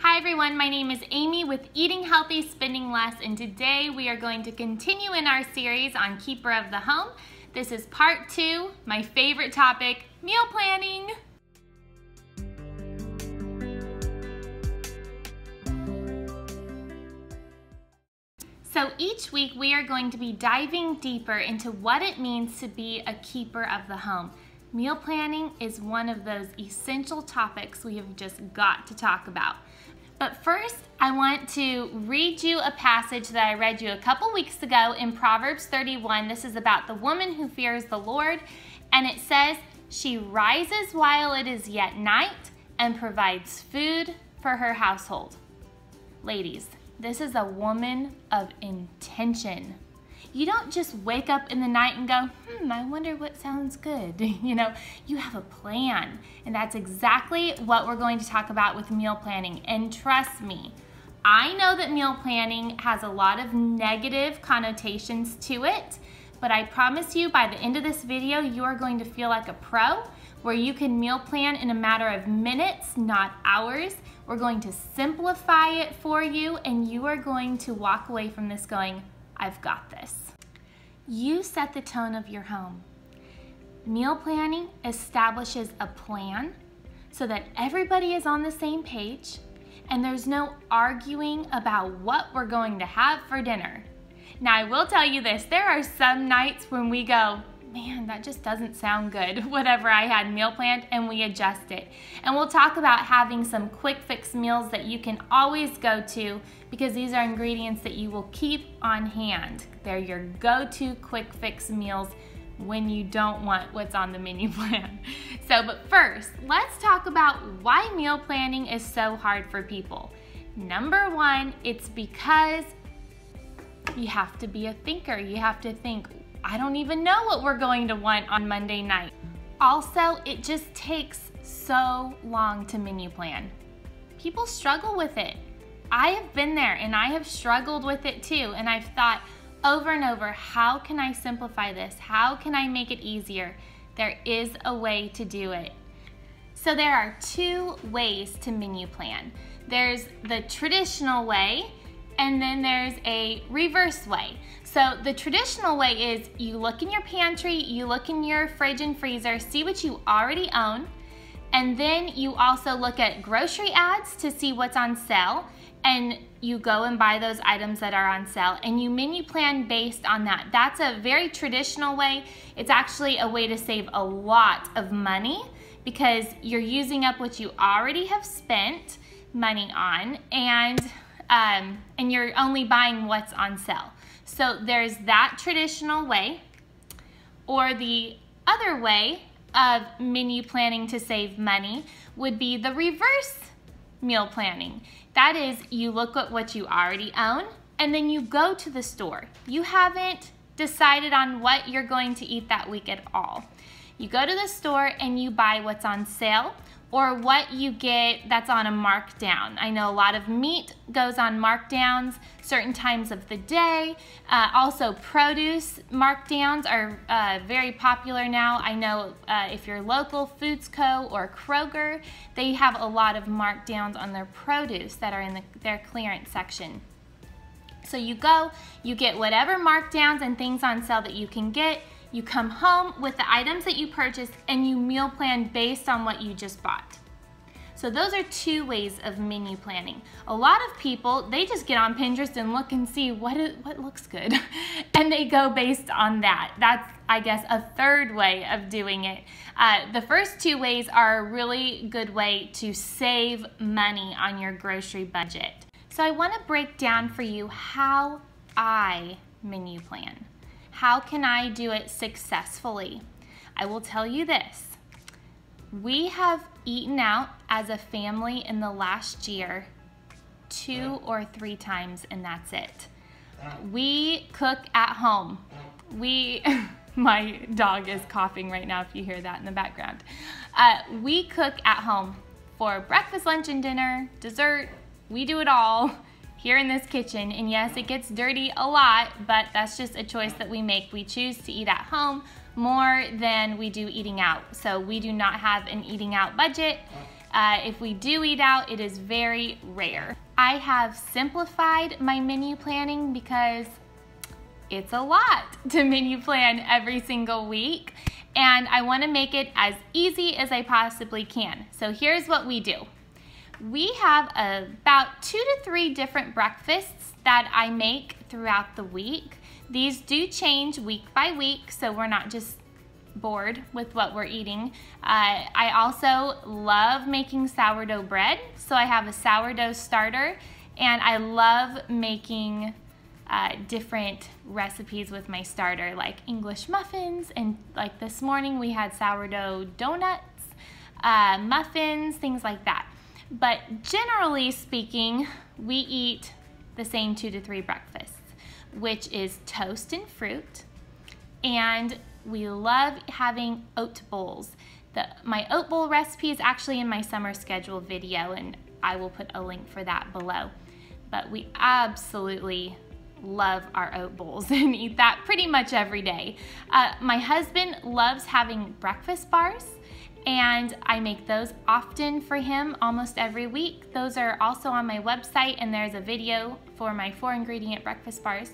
Hi everyone, my name is Amy with Eating Healthy, Spending Less, and today we are going to continue in our series on Keeper of the Home. This is part 2, my favorite topic, meal planning. So each week we are going to be diving deeper into what it means to be a keeper of the home. Meal planning is one of those essential topics we have just got to talk about. But first, I want to read you a passage that I read you a couple weeks ago in Proverbs 31. This is about the woman who fears the Lord, and it says, "She rises while it is yet night and provides food for her household." Ladies, this is a woman of intention. You don't just wake up in the night and go, I wonder what sounds good. You have a plan. And that's exactly what we're going to talk about with meal planning. And trust me, I know that meal planning has a lot of negative connotations to it, but I promise you by the end of this video, you are going to feel like a pro, where you can meal plan in a matter of minutes, not hours. We're going to simplify it for you, and you are going to walk away from this going, I've got this. You set the tone of your home. Meal planning establishes a plan so that everybody is on the same page and there's no arguing about what we're going to have for dinner. Now, I will tell you this, there are some nights when we go, man, that just doesn't sound good, whatever I had meal planned, and we adjust it. And we'll talk about having some quick fix meals that you can always go to, because these are ingredients that you will keep on hand. They're your go-to quick fix meals when you don't want what's on the menu plan. But first, let's talk about why meal planning is so hard for people. Number one, it's because you have to be a thinker. You have to think, I don't even know what we're going to want on Monday night. Also, it just takes so long to menu plan. People struggle with it. I have been there and I have struggled with it too, and I've thought over and over, how can I simplify this? How can I make it easier? There is a way to do it. So there are two ways to menu plan. There's the traditional way, and then there's a reverse way. So the traditional way is you look in your pantry, you look in your fridge and freezer, see what you already own, and then you also look at grocery ads to see what's on sale, and you go and buy those items that are on sale, and you menu plan based on that. That's a very traditional way. It's actually a way to save a lot of money because you're using up what you already have spent money on, and you're only buying what's on sale. So there's that traditional way, or the other way of menu planning to save money would be the reverse meal planning. That is, you look at what you already own and then you go to the store. You haven't decided on what you're going to eat that week at all. You go to the store and you buy what's on sale or what you get that's on a markdown. I know a lot of meat goes on markdowns certain times of the day. Also, produce markdowns are very popular now. I know if you're local, Foods Co. or Kroger, they have a lot of markdowns on their produce that are in their clearance section. So you go, you get whatever markdowns and things on sale that you can get. You come home with the items that you purchased and you meal plan based on what you just bought. So those are two ways of menu planning. A lot of people, they just get on Pinterest and look and see what looks good and they go based on that. That's, I guess, a third way of doing it. The first two ways are a really good way to save money on your grocery budget. So I want to break down for you how I menu plan. How can I do it successfully? I will tell you this. We have eaten out as a family in the last year 2 or 3 times, and that's it. We cook at home. My dog is coughing right now if you hear that in the background. We cook at home for breakfast, lunch, and dinner, dessert. We do it all here in this kitchen, and yes, it gets dirty a lot, but that's just a choice that we make. We choose to eat at home more than we do eating out. So we do not have an eating out budget, If we do eat out, it is very rare. I have simplified my menu planning because it's a lot to menu plan every single week, and I want to make it as easy as I possibly can. So here's what we do. We have about 2 to 3 different breakfasts that I make throughout the week. These do change week by week, so we're not just bored with what we're eating. I also love making sourdough bread, so I have a sourdough starter, and I love making different recipes with my starter, like English muffins, and like this morning we had sourdough donuts, muffins, things like that. But generally speaking, we eat the same 2 to 3 breakfasts, which is toast and fruit, and we love having oat bowls. My oat bowl recipe is actually in my summer schedule video, and I will put a link for that below. But we absolutely love our oat bowls and eat that pretty much every day. My husband loves having breakfast bars, and I make those often for him almost every week. Those are also on my website, and there's a video for my 4-ingredient breakfast bars.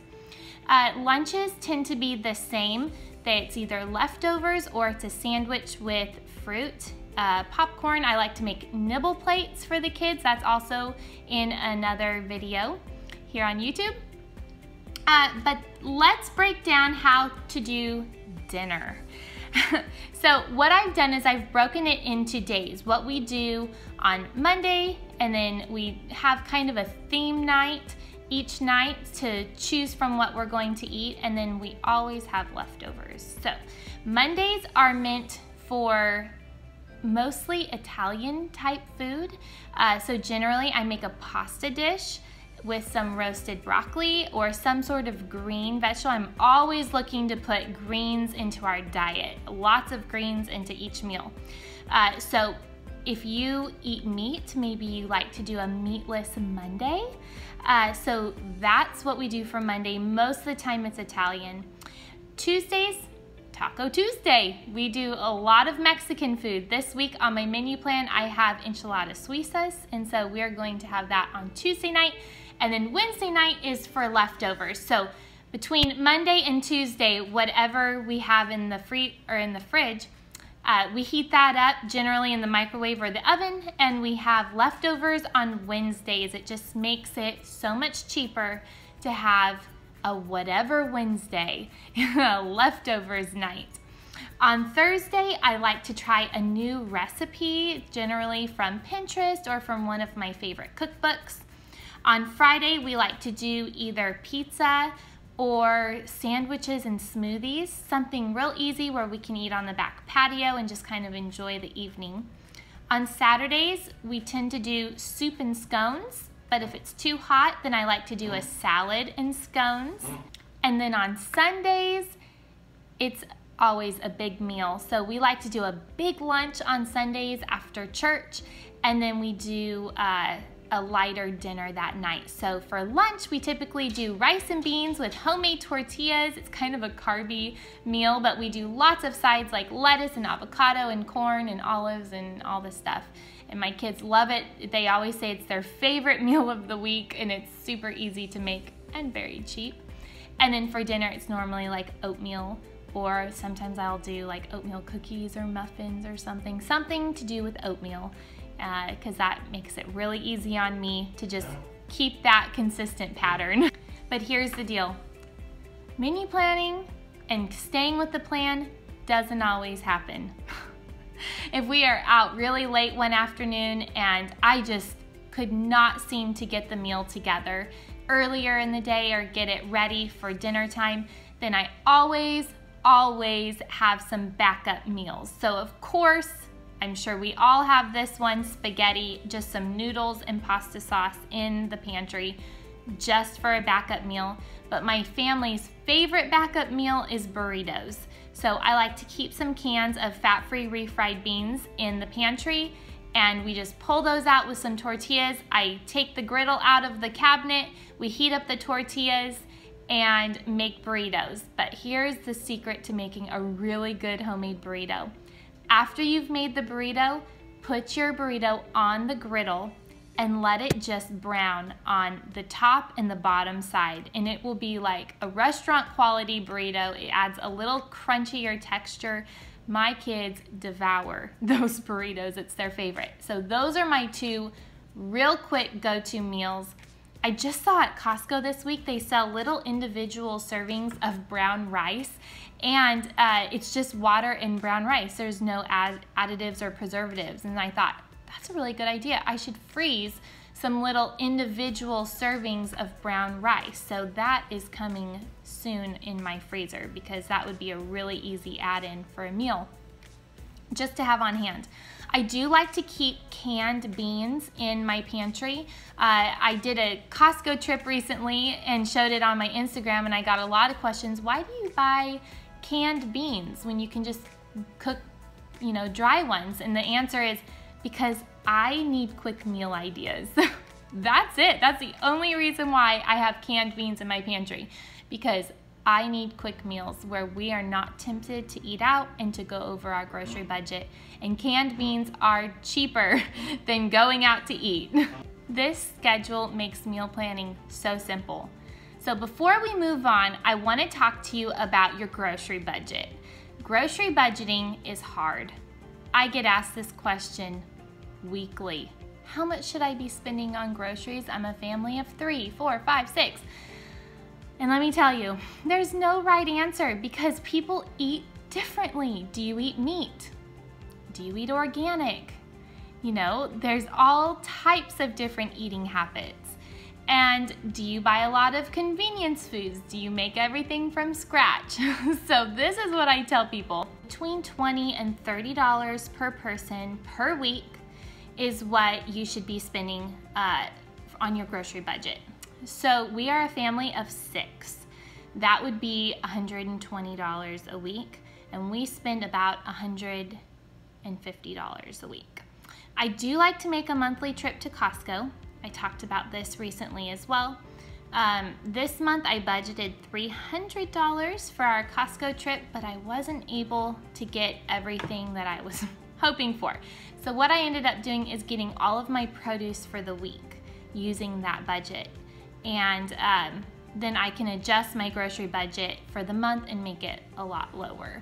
Lunches tend to be the same. It's either leftovers or it's a sandwich with fruit. Popcorn, I like to make Nibble plates for the kids. That's also in another video here on YouTube. But let's break down how to do dinner. So what I've done is I've broken it into days. What we do on Monday, and then we have kind of a theme night each night to choose from what we're going to eat, and then we always have leftovers. So Mondays are meant for mostly Italian type food. So generally I make a pasta dish with some roasted broccoli or some sort of green vegetable. I'm always looking to put greens into our diet, lots of greens into each meal. So if you eat meat, maybe you like to do a meatless Monday. So that's what we do for Monday. Most of the time it's Italian. Tuesdays, Taco Tuesday. We do a lot of Mexican food. This week on my menu plan, I have enchiladas suizas, and so we're going to have that on Tuesday night. And then Wednesday night is for leftovers. So between Monday and Tuesday, whatever we have in the fridge, we heat that up generally in the microwave or the oven, and we have leftovers on Wednesdays. It just makes it so much cheaper to have a whatever Wednesday, a leftovers night. On Thursday, I like to try a new recipe, generally from Pinterest or from one of my favorite cookbooks. On Friday, we like to do either pizza or sandwiches and smoothies, something real easy where we can eat on the back patio and just kind of enjoy the evening. On Saturdays, we tend to do soup and scones, but if it's too hot, then I like to do a salad and scones. And then on Sundays, it's always a big meal. So we like to do a big lunch on Sundays after church, and then we do a lighter dinner that night. So for lunch, we typically do rice and beans with homemade tortillas. It's kind of a carby meal, but we do lots of sides like lettuce and avocado and corn and olives and all this stuff. And my kids love it. They always say it's their favorite meal of the week, and it's super easy to make and very cheap. And then for dinner, it's normally like oatmeal, or sometimes I'll do like oatmeal cookies or muffins or something to do with oatmeal. Because that makes it really easy on me to just keep that consistent pattern. But here's the deal. Menu planning and staying with the plan doesn't always happen. If we are out really late one afternoon and I just could not seem to get the meal together earlier in the day or get it ready for dinner time, then I always have some backup meals. So of course, I'm sure we all have this one, spaghetti, just some noodles and pasta sauce in the pantry just for a backup meal. But my family's favorite backup meal is burritos. So I like to keep some cans of fat-free refried beans in the pantry, and we just pull those out with some tortillas. I take the griddle out of the cabinet, we heat up the tortillas, and make burritos. But here's the secret to making a really good homemade burrito. After you've made the burrito, put your burrito on the griddle and let it just brown on the top and the bottom side. And it will be like a restaurant quality burrito. It adds a little crunchier texture. My kids devour those burritos. It's their favorite. So those are my two real quick go-to meals. I just saw at Costco this week, they sell little individual servings of brown rice, and it's just water and brown rice. There's no additives or preservatives. And I thought, that's a really good idea. I should freeze some little individual servings of brown rice. So that is coming soon in my freezer, because that would be a really easy add-in for a meal just to have on hand. I do like to keep canned beans in my pantry. I did a Costco trip recently and showed it on my Instagram, and I got a lot of questions. Why do you buy canned beans when you can just cook, dry ones? And the answer is because I need quick meal ideas. That's it. That's the only reason why I have canned beans in my pantry, because I need quick meals where we are not tempted to eat out and to go over our grocery budget. And canned beans are cheaper than going out to eat. This schedule makes meal planning so simple. So before we move on, I want to talk to you about your grocery budget. Grocery budgeting is hard. I get asked this question weekly. How much should I be spending on groceries? I'm a family of 3, 4, 5, 6. And let me tell you, there's no right answer because people eat differently. Do you eat meat? Do you eat organic? There's all types of different eating habits. And do you buy a lot of convenience foods? Do you make everything from scratch? So this is what I tell people. Between $20 and $30 per person per week is what you should be spending on your grocery budget. So we are a family of 6. That would be $120 a week, and we spend about $150 a week. I do like to make a monthly trip to Costco. I talked about this recently as well. This month I budgeted $300 for our Costco trip, but I wasn't able to get everything that I was hoping for. So what I ended up doing is getting all of my produce for the week using that budget. And then I can adjust my grocery budget for the month and make it a lot lower.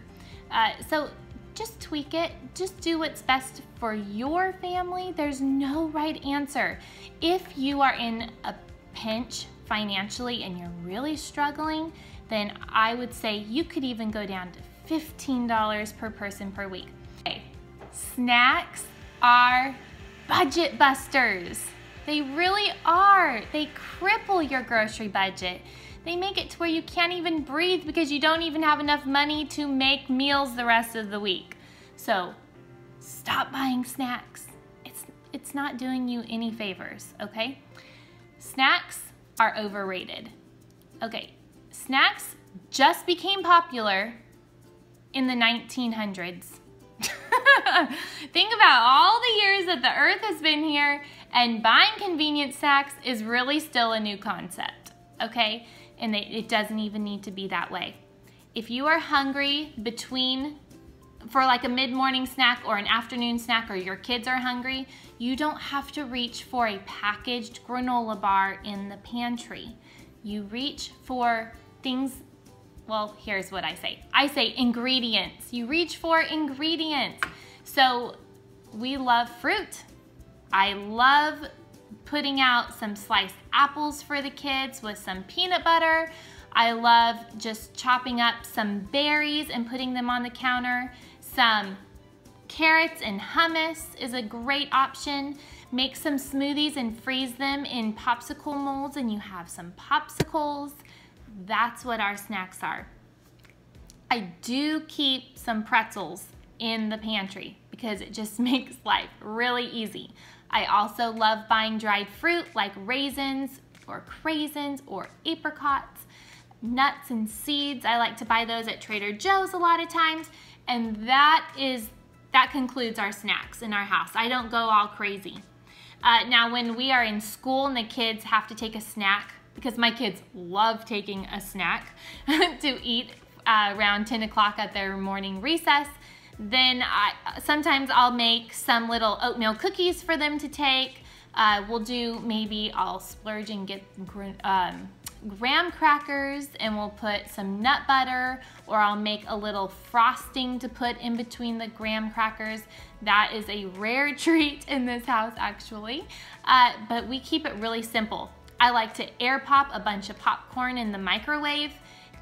So just tweak it. Just do what's best for your family. There's no right answer. If you are in a pinch financially and you're really struggling, then I would say you could even go down to $15 per person per week. Okay. Snacks are budget busters. They really are. They cripple your grocery budget. They make it to where you can't even breathe because you don't even have enough money to make meals the rest of the week. So stop buying snacks. It's not doing you any favors, okay? Snacks are overrated. Okay, snacks just became popular in the 1900s. Think about all the years that the earth has been here, and buying convenience snacks is really still a new concept, okay? And it doesn't even need to be that way. If you are hungry for like a mid-morning snack or an afternoon snack, or your kids are hungry, you don't have to reach for a packaged granola bar in the pantry. You reach for things, well, here's what I say. I say ingredients. You reach for ingredients. So we love fruit. I love putting out some sliced apples for the kids with some peanut butter. I love just chopping up some berries and putting them on the counter. Some carrots and hummus is a great option. Make some smoothies and freeze them in popsicle molds and you have some popsicles. That's what our snacks are. I do keep some pretzels in the pantry because it just makes life really easy. I also love buying dried fruit like raisins or craisins or apricots, nuts and seeds. I like to buy those at Trader Joe's a lot of times, and that concludes our snacks in our house. I don't go all crazy. Now when we are in school and the kids have to take a snack, because my kids love taking a snack to eat around 10 o'clock at their morning recess, Then sometimes I'll make some little oatmeal cookies for them to take. Maybe I'll splurge and get graham crackers, and we'll put some nut butter, or I'll make a little frosting to put in between the graham crackers. That is a rare treat in this house, actually, but we keep it really simple. I like to air pop a bunch of popcorn in the microwave,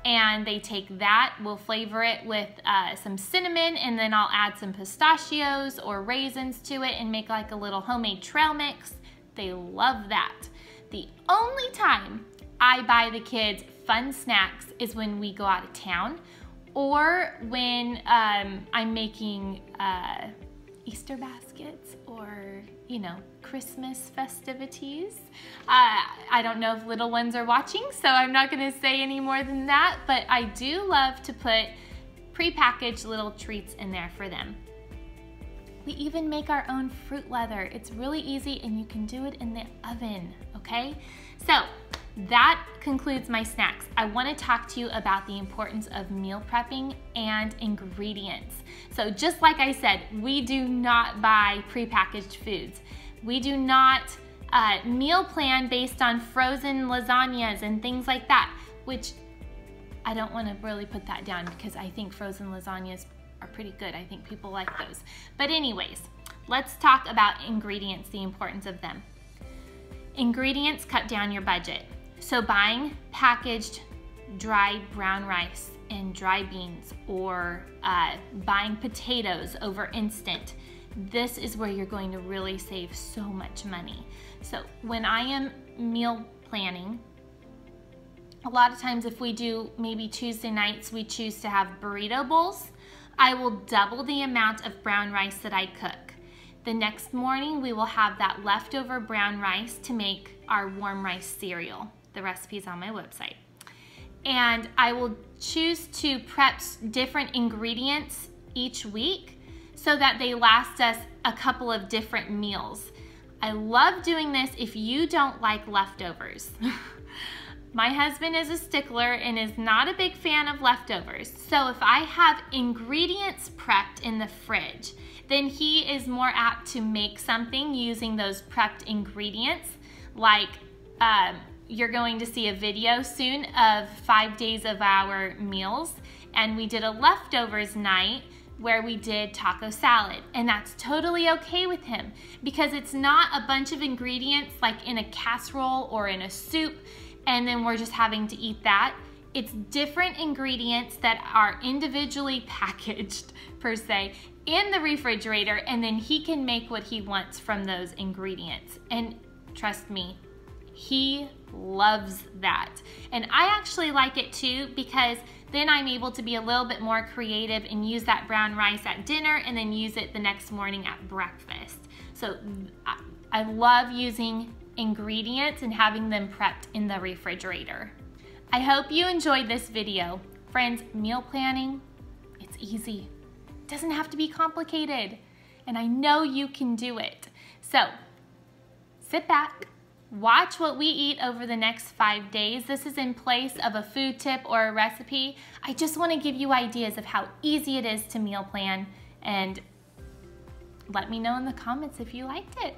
and they take that. We'll flavor it with some cinnamon, and then I'll add some pistachios or raisins to it and make like a little homemade trail mix. They love that. The only time I buy the kids fun snacks is when we go out of town, or when I'm making Easter baskets, or Christmas festivities. I don't know if little ones are watching, so I'm not gonna say any more than that, but I do love to put prepackaged little treats in there for them. We even make our own fruit leather. It's really easy, and you can do it in the oven, okay? So that concludes my snacks. I want to talk to you about the importance of meal prepping and ingredients. So just like I said, we do not buy prepackaged foods. We do not meal plan based on frozen lasagnas and things like that, which I don't want to really put that down, because I think frozen lasagnas are pretty good. I think people like those. But anyways, let's talk about ingredients, the importance of them. Ingredients cut down your budget. So buying packaged dry brown rice and dry beans, or buying potatoes over instant, this is where you're going to really save so much money. So when I am meal planning, a lot of times if we do maybe Tuesday nights, we choose to have burrito bowls, I will double the amount of brown rice that I cook. The next morning, we will have that leftover brown rice to make our warm rice cereal. The recipe's on my website. And I will choose to prep different ingredients each week so that they last us a couple of different meals. I love doing this if you don't like leftovers. My husband is a stickler and is not a big fan of leftovers. So if I have ingredients prepped in the fridge, then he is more apt to make something using those prepped ingredients. Like you're going to see a video soon of 5 days of our meals, and we did a leftovers night where we did taco salad, and that's totally okay with him, because it's not a bunch of ingredients like in a casserole or in a soup and then we're just having to eat that. It's different ingredients that are individually packaged, per se, in the refrigerator, and then he can make what he wants from those ingredients. And trust me, he loves that. And I actually like it too, because then I'm able to be a little bit more creative and use that brown rice at dinner and then use it the next morning at breakfast. So I love using ingredients and having them prepped in the refrigerator. I hope you enjoyed this video. Friends, meal planning, it's easy. It doesn't have to be complicated, and I know you can do it. So sit back, watch what we eat over the next 5 days. This is in place of a food tip or a recipe. I just want to give you ideas of how easy it is to meal plan, and let me know in the comments if you liked it.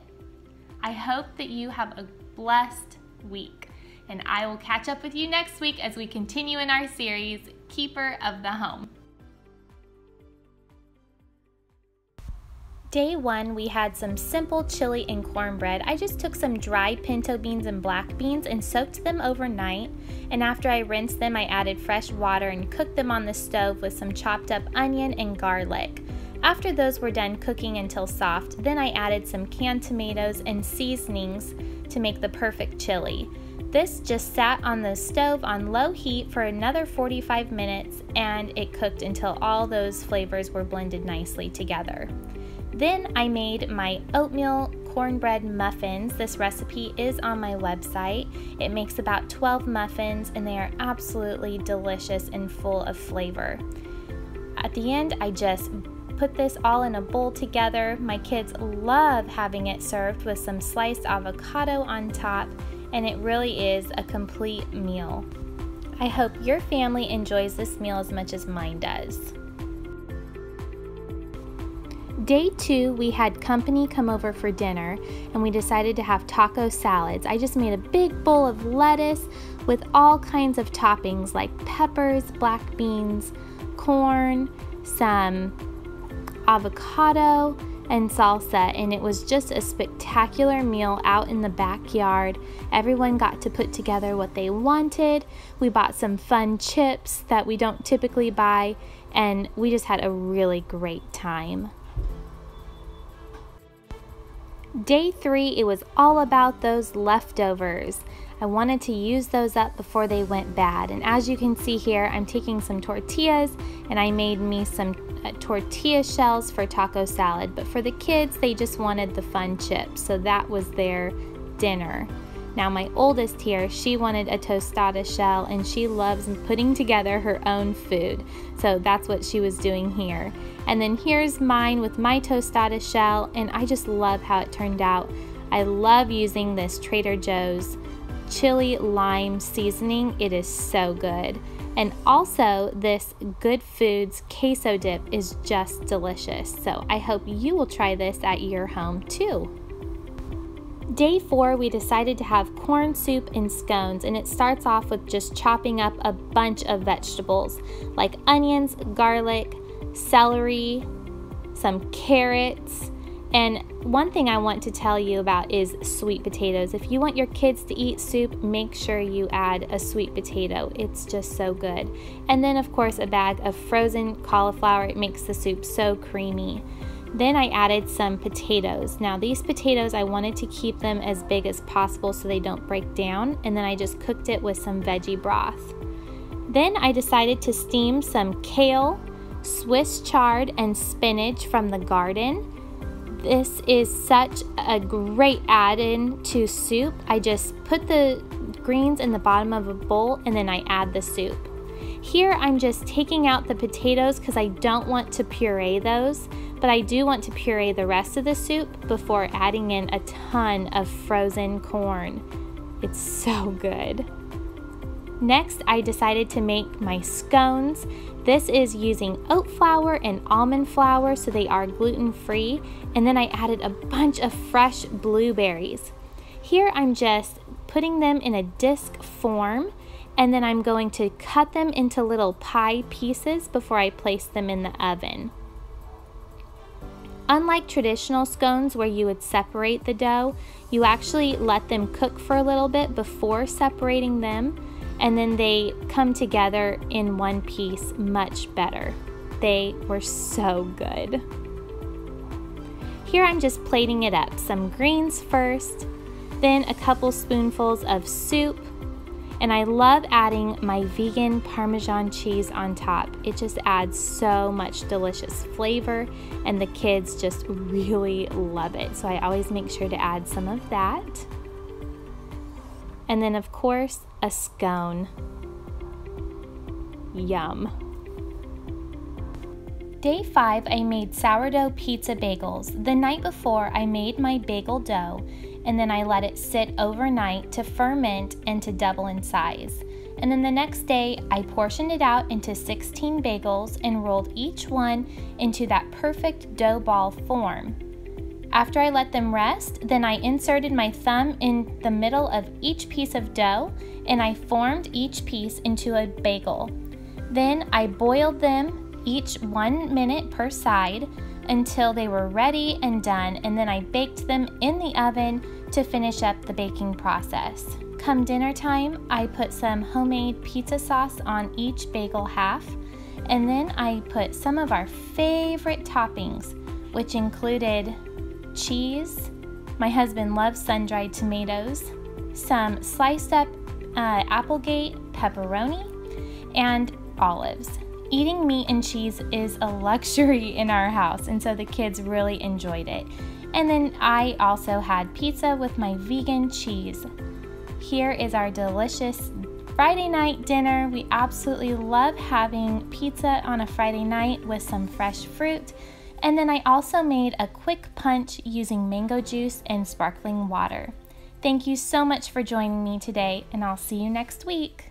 I hope that you have a blessed week, and I will catch up with you next week as we continue in our series, Keeper of the Home. Day 1, we had some simple chili and cornbread. I just took some dried pinto beans and black beans and soaked them overnight, and after I rinsed them, I added fresh water and cooked them on the stove with some chopped up onion and garlic. After those were done cooking until soft, then I added some canned tomatoes and seasonings to make the perfect chili. This just sat on the stove on low heat for another 45 minutes, and it cooked until all those flavors were blended nicely together. Then I made my oatmeal cornbread muffins. This recipe is on my website. It makes about 12 muffins, and they are absolutely delicious and full of flavor. At the end, I just put this all in a bowl together. My kids love having it served with some sliced avocado on top, and it really is a complete meal. I hope your family enjoys this meal as much as mine does. Day 2, we had company come over for dinner, and we decided to have taco salads. I just made a big bowl of lettuce with all kinds of toppings like peppers, black beans, corn, some avocado, and salsa, and it was just a spectacular meal out in the backyard. Everyone got to put together what they wanted. We bought some fun chips that we don't typically buy, and we just had a really great time. Day 3, it was all about those leftovers. I wanted to use those up before they went bad. And as you can see here, I'm taking some tortillas and I made me some tortilla shells for taco salad. But for the kids, they just wanted the fun chips. So that was their dinner. Now my oldest here, she wanted a tostada shell and she loves putting together her own food. So that's what she was doing here. And then here's mine with my tostada shell, and I just love how it turned out. I love using this Trader Joe's chili lime seasoning. It is so good. And also this Good Foods queso dip is just delicious. So I hope you will try this at your home too. Day 4, we decided to have corn soup and scones, and it starts off with just chopping up a bunch of vegetables like onions, garlic, celery, some carrots, and one thing I want to tell you about is sweet potatoes. If you want your kids to eat soup, make sure you add a sweet potato. It's just so good. And then of course a bag of frozen cauliflower. It makes the soup so creamy. Then I added some potatoes. Now these potatoes, I wanted to keep them as big as possible so they don't break down, and then I just cooked it with some veggie broth. Then I decided to steam some kale, Swiss chard, and spinach from the garden. This is such a great add-in to soup. I just put the greens in the bottom of a bowl and then I add the soup. Here I'm just taking out the potatoes because I don't want to puree those, but I do want to puree the rest of the soup before adding in a ton of frozen corn. It's so good. Next, I decided to make my scones. This is using oat flour and almond flour, so they are gluten-free. And then I added a bunch of fresh blueberries. Here I'm just putting them in a disc form, and then I'm going to cut them into little pie pieces before I place them in the oven. Unlike traditional scones where you would separate the dough, you actually let them cook for a little bit before separating them, and then they come together in one piece much better. They were so good. Here I'm just plating it up. Some greens first, then a couple spoonfuls of soup, and I love adding my vegan Parmesan cheese on top. It just adds so much delicious flavor, and the kids just really love it. So I always make sure to add some of that. And then of course, a scone. Yum. Day 5, I made sourdough pizza bagels. The night before, I made my bagel dough, and then I let it sit overnight to ferment and to double in size. And then the next day, I portioned it out into 16 bagels and rolled each one into that perfect dough ball form. After I let them rest, then I inserted my thumb in the middle of each piece of dough and I formed each piece into a bagel. Then I boiled them each 1 minute per side until they were ready and done, and then I baked them in the oven to finish up the baking process. Come dinner time, I put some homemade pizza sauce on each bagel half, and then I put some of our favorite toppings, which included cheese. My husband loves sun-dried tomatoes, some sliced up Applegate pepperoni, and olives. Eating meat and cheese is a luxury in our house, and so the kids really enjoyed it. And then I also had pizza with my vegan cheese. Here is our delicious Friday night dinner. We absolutely love having pizza on a Friday night with some fresh fruit. And then I also made a quick punch using mango juice and sparkling water. Thank you so much for joining me today, and I'll see you next week.